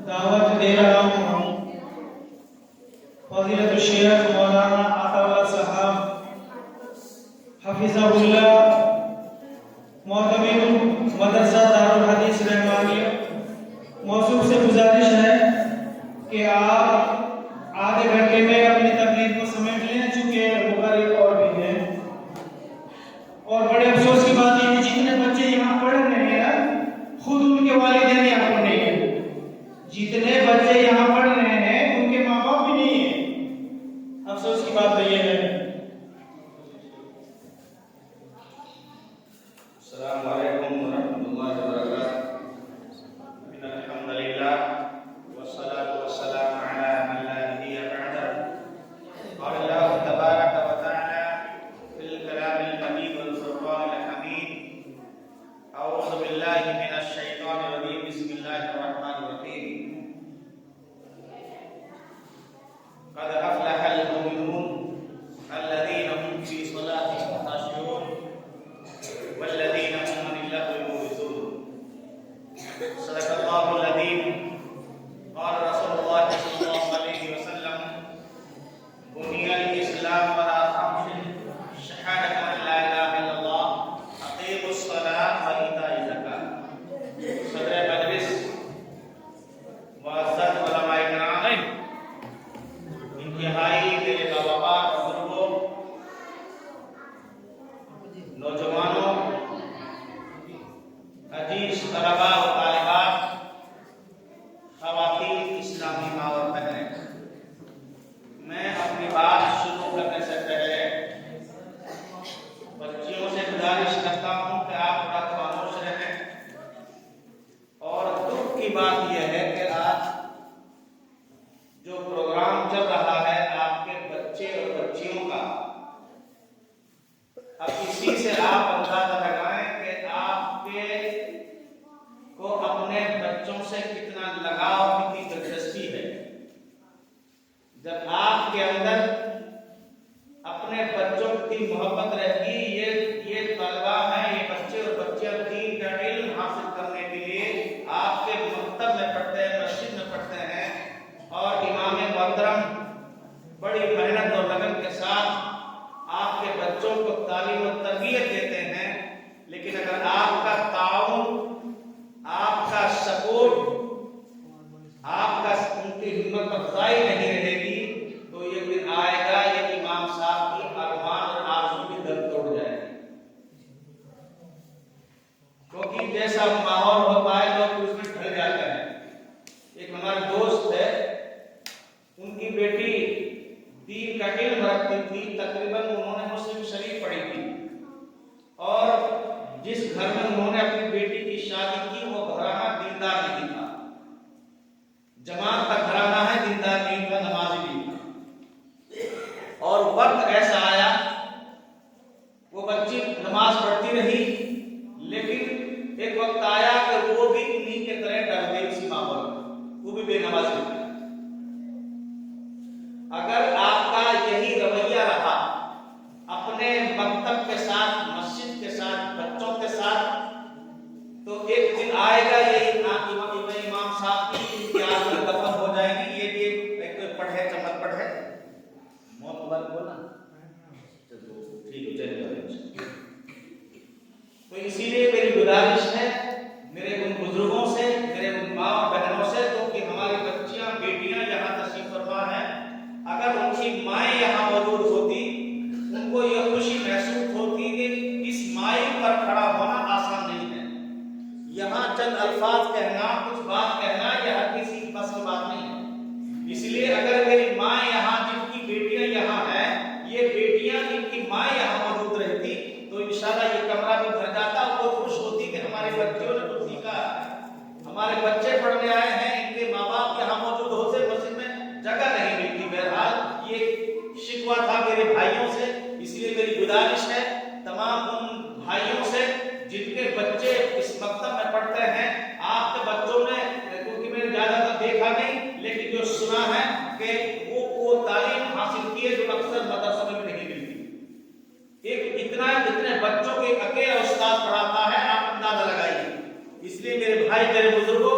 دعوت دے رہا ہوں فضیلت الشیخ مولانا عطا اللہ صاحب حفظہ اللہ معتمد مدرسہ دارالحدیث رحمانیہ موصوف سے گزارش ہے کہ آپ آدھے گھنٹے میں اپنی تقریر کو سمیٹ لیں، چونکہ مقرر اور بھی ہیں۔ اور بڑے افسوس کی بات یہ ہے جتنے بچے یہاں پڑھ رہے ہیں خود ان کے والدین یہاں پر نہیں ہیں، جتنے بچے یہاں پڑھ رہے ہیں ان کے ماں باپ بھی نہیں ہیں۔ افسوس کی بات تو یہ ہے۔ السلام علیکم ورحمۃ اللہ وبرکاتہ۔ ان الحمد للہ والصلاة والسلام علی من لا نبی بعدہ۔ قال اللہ تبارک و تعالی فی الکلام المجید والفرقان الحمید۔ اعوذ باللہ من الشیطان الرجیم، بسم اللہ الرحمن الرحیم۔ قد افلح المؤمنون الذین هم فی صلاتهم خاشعون والذین هم عن اللغو معرضون۔ صدق اللہ العظیم۔ قال رسول اللہ صلی اللہ علیہ وسلم بنی الاسلام علی خمس شہادۃ ان لا الہ الا اللہ اقیموا الصلاۃ وایتاء الزکاۃ۔ صدر مجلس معزز علماء کرام، انتہائی میرے باوقار بزرگوں، نوجوانوں، عزیز طلباء و طالبات، خواتین، اسلامی ماں اور بہنیں، میں اپنی بات شروع کرنے سے پہلے بچیوں سے گزارش کرتا ہوں کہ آپ تھوڑا خاموش رہیں۔ اور دکھ کی بات یہ ہے کہ آج جو پروگرام چل رہا ہے آپ کے بچے اور بچیوں کا، اب اسی سے آپ اندازہ لگائیں کہ آپ کے کو اپنے بچوں سے کتنا لگاؤ، کتنی دلچسپی ہے۔ جب آپ کے اندر اپنے بچوں کی محبت رہے گی، یہ طلبہ ہیں، یہ بچے اور بچیاں دین کا علم حاصل کرنے کے لیے آپ کے مکتب میں پڑھتے ہیں، مسجد میں پڑھتے ہیں، اور امام محترم بڑی محنت اور لگن کے ساتھ آپ کے بچوں کو تعلیم و تربیت دیتے ہیں، لیکن اگر آپ کا تعاون، آپ کا سپورٹ، آپ کا ان کی ہمت افزائی نہیں رہے گی تو یہ دن آئے گا یہ امام صاحب کی ارمان اور آرزو کی دل توڑ جائے گی۔ کیونکہ جیسا ماحول ہوتا ہے لوگ اس میں ڈھل جاتے ہیں۔ ایک ہمارے دوست ہے، ان کی بیٹی دین کا علم رکھتی تھی، تقریباً انہوں نے مسلم شریف پڑھی تھی، اور جس گھر میں انہوں نے اپنی بیٹی کی شادی کی وہ گھرانہ دیندار نہیں تھا، جماعت کا گھرانہ ہے، دیندار نہیں تھا، نمازی نہیں تھا۔ اور وقت ایسا آیا وہ بچی نماز پڑھتی رہی، لیکن ایک وقت آیا کہ وہ بھی انہی کے طرح ڈر گئی اسی ماحول میں، وہ بھی بے نمازی تھی۔ اگر آپ کا یہی رویہ رہا اپنے مکتب کے ساتھ، مسجد کے ساتھ، بچوں کے ساتھ، تو ایک دن آئے گا یہ امام صاحب کی امتیاز میں دفن ہو جائے گی۔ یہ بھی ایک پڑھے چمک پڑھے موت بات بولنا ٹھیک ہے، چلیے۔ تو اسی لیے میری گزارش ہے میرے ان بزرگوں سے، میرے ان ماں اور بہنوں سے، تو کہ ہماری بچیاں، بیٹیاں یہاں تشریف فرما ہیں، اگر ان کی مائیں یہاں موجود ہوتی، ان کو یہ خوشی محسوس ہوتی کہ اس مائی پر کھڑا ہونا آسان نہیں ہے۔ یہاں چند الفاظ کہنا، کچھ بات کہنا، یہ ہر کسی بس کی بات نہیں ہے۔ اس لیے اگر میری ماں یہاں، جن کی بیٹیاں یہاں ہیں، یہ بیٹیاں ان کی ماں یہاں موجود رہتی تو انشاءاللہ یہ کمرہ بھی بھر جاتا، وہ خوش ہوتی کہ ہمارے بچوں نے کچھ سیکھا ہے، ہمارے بچے پڑھنے آئے ہیں، ان کے ماں باپ یہاں موجود ہوتے، مسجد میں جگہ نہیں ملتی۔ بہرحال یہ شکوہ تھا میرے بھائیوں سے، اس لیے میری گزارش ہے تمام ان بھائیوں سے جن کے بچے اس مکتب میں پڑھتے ہیں، آپ کے بچوں نے، کیونکہ میں نے زیادہ تر دیکھا نہیں لیکن جو سنا ہے کہ وہ تعلیم حاصل کی ہے جو اکثر مدرسوں میں بھی نہیں ملتی۔ ایک اتنے بچوں کے اکیلا استاد پڑھاتا ہے، آپ اندازہ لگائیے۔ اس لیے میرے بھائی، میرے بزرگوں،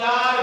4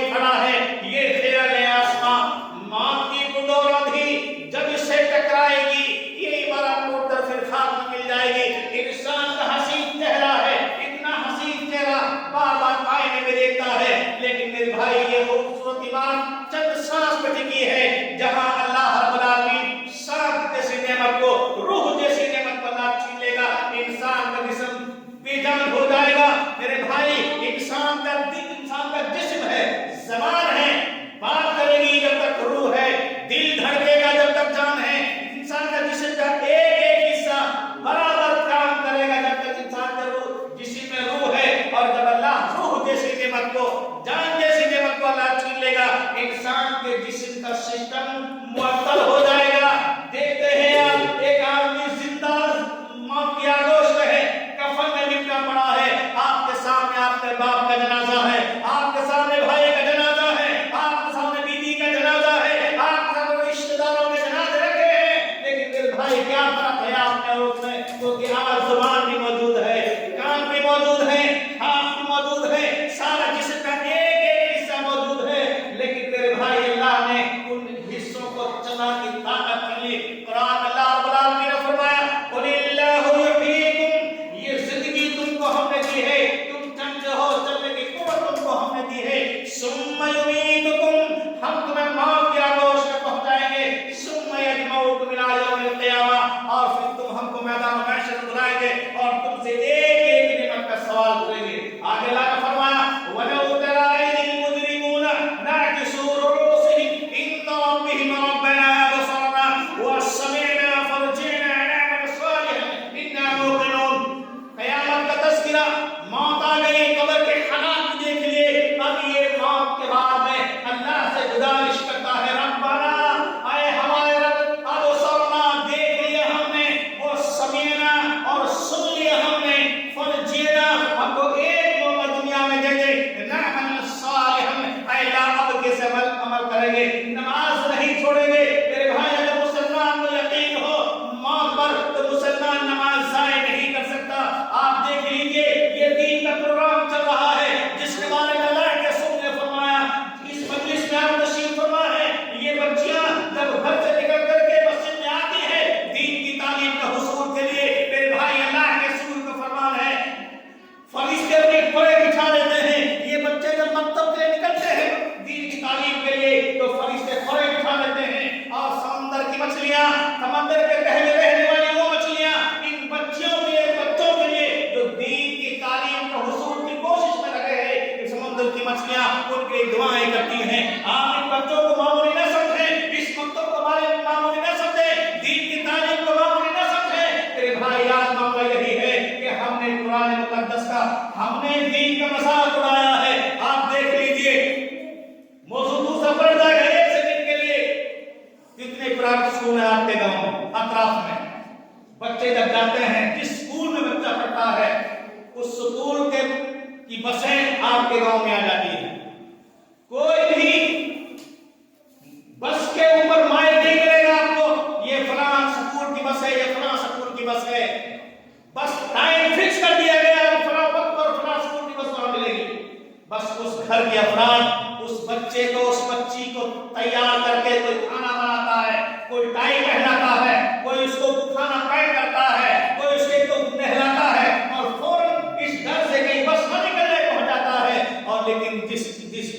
یہ کھڑا ہے، یہ خیال آسمان، ماں کی بڈور بھی جب اس سے ٹکرائے گی یہ عبارت ٹوٹ کر پھر خاک میں مل جائے گی۔ انسان کا حسین چہرہ ہے، اتنا حسین چہرہ بار بار آئینے میں دیکھتا ہے، لیکن میرے بھائی یہ خوبصورت عبارت چند سانس پہ ٹکی ہے، جہاں اللہ رب العالمین سانس جیسی نعمت کو، روح جیسی نعمت کو اللہ چھین لے گا، انسان کا جسم بے جان ہو جائے گا۔ میرے بھائی انسان کا دل، انسان کا جسم ہے، زبان ہے، بات کرے گی جب تک روح ہے، دل دھڑکے گا جب تک جان ہے، انسان کا جسم کا ایک ایک حصہ برابر کام کرے گا جب تک انسان کا روح، جسم میں روح ہے، اور جب اللہ روح جیسی نعمت کو، جان جیسی نعمت کو اللہ چھین لے گا، انسان کے جسم کا سسٹم معطل ہو جائے گا۔ دیکھتے ہیں آپ ایک آدمی زندہ موت کی آگوش میں ہے، کفن میں لپٹا پڑا ہے، آپ کے سامنے آپ کے باپ کا جنازہ ہے، آپ کے سامنے بھائی کا جنازہ ہے، آپ کے سامنے بیوی کا جنازہ ہے، آپ کے سامنے رشتہ داروں کے جنازے رکھے ہیں، لیکن میرے بھائی کیا فرق ہے آپ میں اور اس میں؟ کیونکہ آج زبان بھی موجود ہے، کان بھی موجود ہے، ہاتھ بھی موجود ہے، سارا جسم کا ایک ایک حصہ موجود ہے، لیکن میرے بھائی اللہ نے ان حصوں کو چلا کی طاقت ملی۔ قرآن اللہ رب العالمین نے فرمایا قل اللہ یحییکم، یہ زندگی تم کو ہم نے دی ہے، تم چلتے ہو، چلنے کی قوت تم کو ہم نے دی ہے، ثم یمیتکم، ہم تمہیں موت کی آگوش میں پہنچائیں گے، ثم یجمعکم الی یوم القیامہ، اور پھر تم ہم کو میدان محشر میں بلائیں گے اور تم سے ایک ایک نعمت کا سوال کریں گے۔ آگے اللہ نے فرمایا وَلَوْ تَرَىٰ إِذِ الْمُجْرِمُونَ نَاكِسُو رُءُوسِهِمْ عِندَ رَبِّهِمْ رَبَّنَا أَبْصَرْنَا وَسَمِعْنَا فَارْجِعْنَا نَعْمَلْ صَالِحًا إِنَّا مُوقِنُونَ۔ قیامت کا تذکرہ، موت آ گئی، قبر کے حالات دیکھ لیے، اب یہ موت کے بعد میں اللہ سے گزارش کرتا ہے ربنا، اے ہمارے رب، ابصرنا، دیکھ لیا ہم نے، وہ سمیعنا، اور سن لیا ہم نے، فرجینا، ہم کو ایک موقع دنیا میں دے دے، نعمل صالحا، اے اللہ اب کیسے عمل کریں گے، نماز نہیں چھوڑیں گے۔ میرے بھائی اگر مسلمان کو یقین ہو موت پر تو مسلمان نماز ضائع نہیں کر سکتا۔ آپ دیکھ لیجئے یہ دین کا پروگرام چل رہا ہے جس کے بارے میں اللہ کے رسول نے فرمایا، اس مجلس میں آپ تشریف فرما ہے، یہ بچیاں جب گھر سے نکل کر کے مسجد میں آتی ہے دین کی تعلیم کا حصول کے لیے، میرے بھائی اللہ کے رسول کا فرمان ہے فرشتے انہیں کھڑے بٹھا دیتے ہیں۔ یہ بچے جب مکتب کے لیے نکلتے ہیں دین کی تعلیم کے لیے تو فرشتے کھڑے بٹھا دیتے ہیں، اور سمندر کی مچھلیاں، سمندر کے تہے رہنے والی وہ مچھلیاں ان بچیوں کے بچوں کے لیے جو دین کی تعلیم کا حصول کی کوشش میں لگے ہیں، کہ سمندر کی مچھلیاں ان کے دعائیں کرتی ہیں۔ آپ ان بچوں کو معمولی نہ سمجھیں، اس مکتب کو معمولی نہ سمجھیں، دین کی تعلیم کو معمولی نہ سمجھیں۔ میرے بھائی آج معاملہ یہی ہے کہ ہم نے قرآن مقدس کا، ہم نے دین کا مذاق اڑایا ہے۔ آپ دیکھ لیجئے موضوع دوسرا پڑ جائے گا ایک سیکنڈ کے لیے، کتنے قرآن اسکول ہیں آپ کے گاؤں میں، اطراف میں، بچے جب جاتے ہیں جس اسکول میں بچہ پڑھتا ہے اس اسکول کی بسیں آپ کے گاؤں میں آ جاتی ہیں، کوئی بھی بس کے اوپر مائل نہیں کرے گا آپ کو یہ فلاں اسکول کی بس ہے، یہ فلاں اسکول کی بس ہے، بس ٹائم فکس کر دیا گیا فلاں وقت پر فلاں اسکول کی بس وہاں ملے گی، بس اس گھر کے افراد اس بچے کو، اس بچی کو تیار کر کے کوئی کھانا بناتا ہے، کوئی ٹائی پہناتا ہے، کوئی اس کو کھانا پیک کرتا ہے، کوئی اس کے کو نہلاتا ہے، اور فوراً اس گھر سے کہیں بس نہ نکلنے پہنچ جاتا ہے۔ اور لیکن جس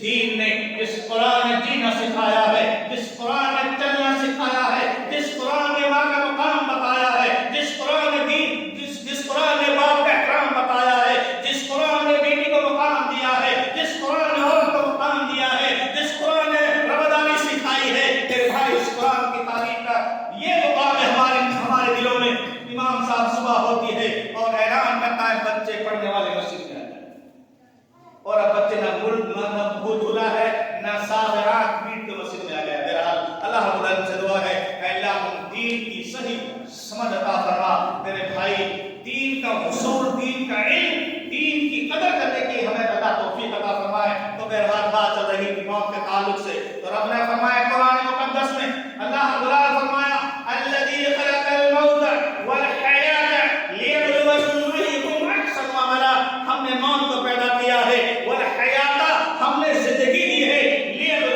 دین نے، جس قرآن نے جینا سکھایا ہے، جس قرآن نے چلنا سکھایا ہے، جس قرآن نے ماں کا مقام بتایا ہے، جس قرآن نے دین، جس قرآن نے باپ کا احترام بتایا ہے، جس قرآن نے بیٹی کو مقام دیا ہے، جس قرآن نے عورت کو مقام دیا ہے، جس قرآن نے رواداری سکھائی ہے، میرے بھائی اس قرآن کی تعلیم کا یہ مقام ہے ہمارے دلوں میں۔ امام صاحب صبح ہوتی ہے اور اعلان کرتا ہے بچے پڑھنے والے مسجد میں آ جائیں، اور اب بچے نہ منہ دھلا ہے نہ صاف رات بیٹ کے مسجد میں آ گیا۔ بہرحال اللہ رب العالمین سے دعا ہے اے اللہ ہم دین کی صحیح سمجھ عطا فرما، میرے بھائی دین کا حصول، دین کا علم، دین کی قدر کرنے کی ہمیں اللہ توفیق عطا فرمائے۔ تو بہرحال بات چل رہی تھی موت کے تعلق سے، تو رب نے فرمایا قرآن مقدس میں، اللہ رب العالمین فرمایا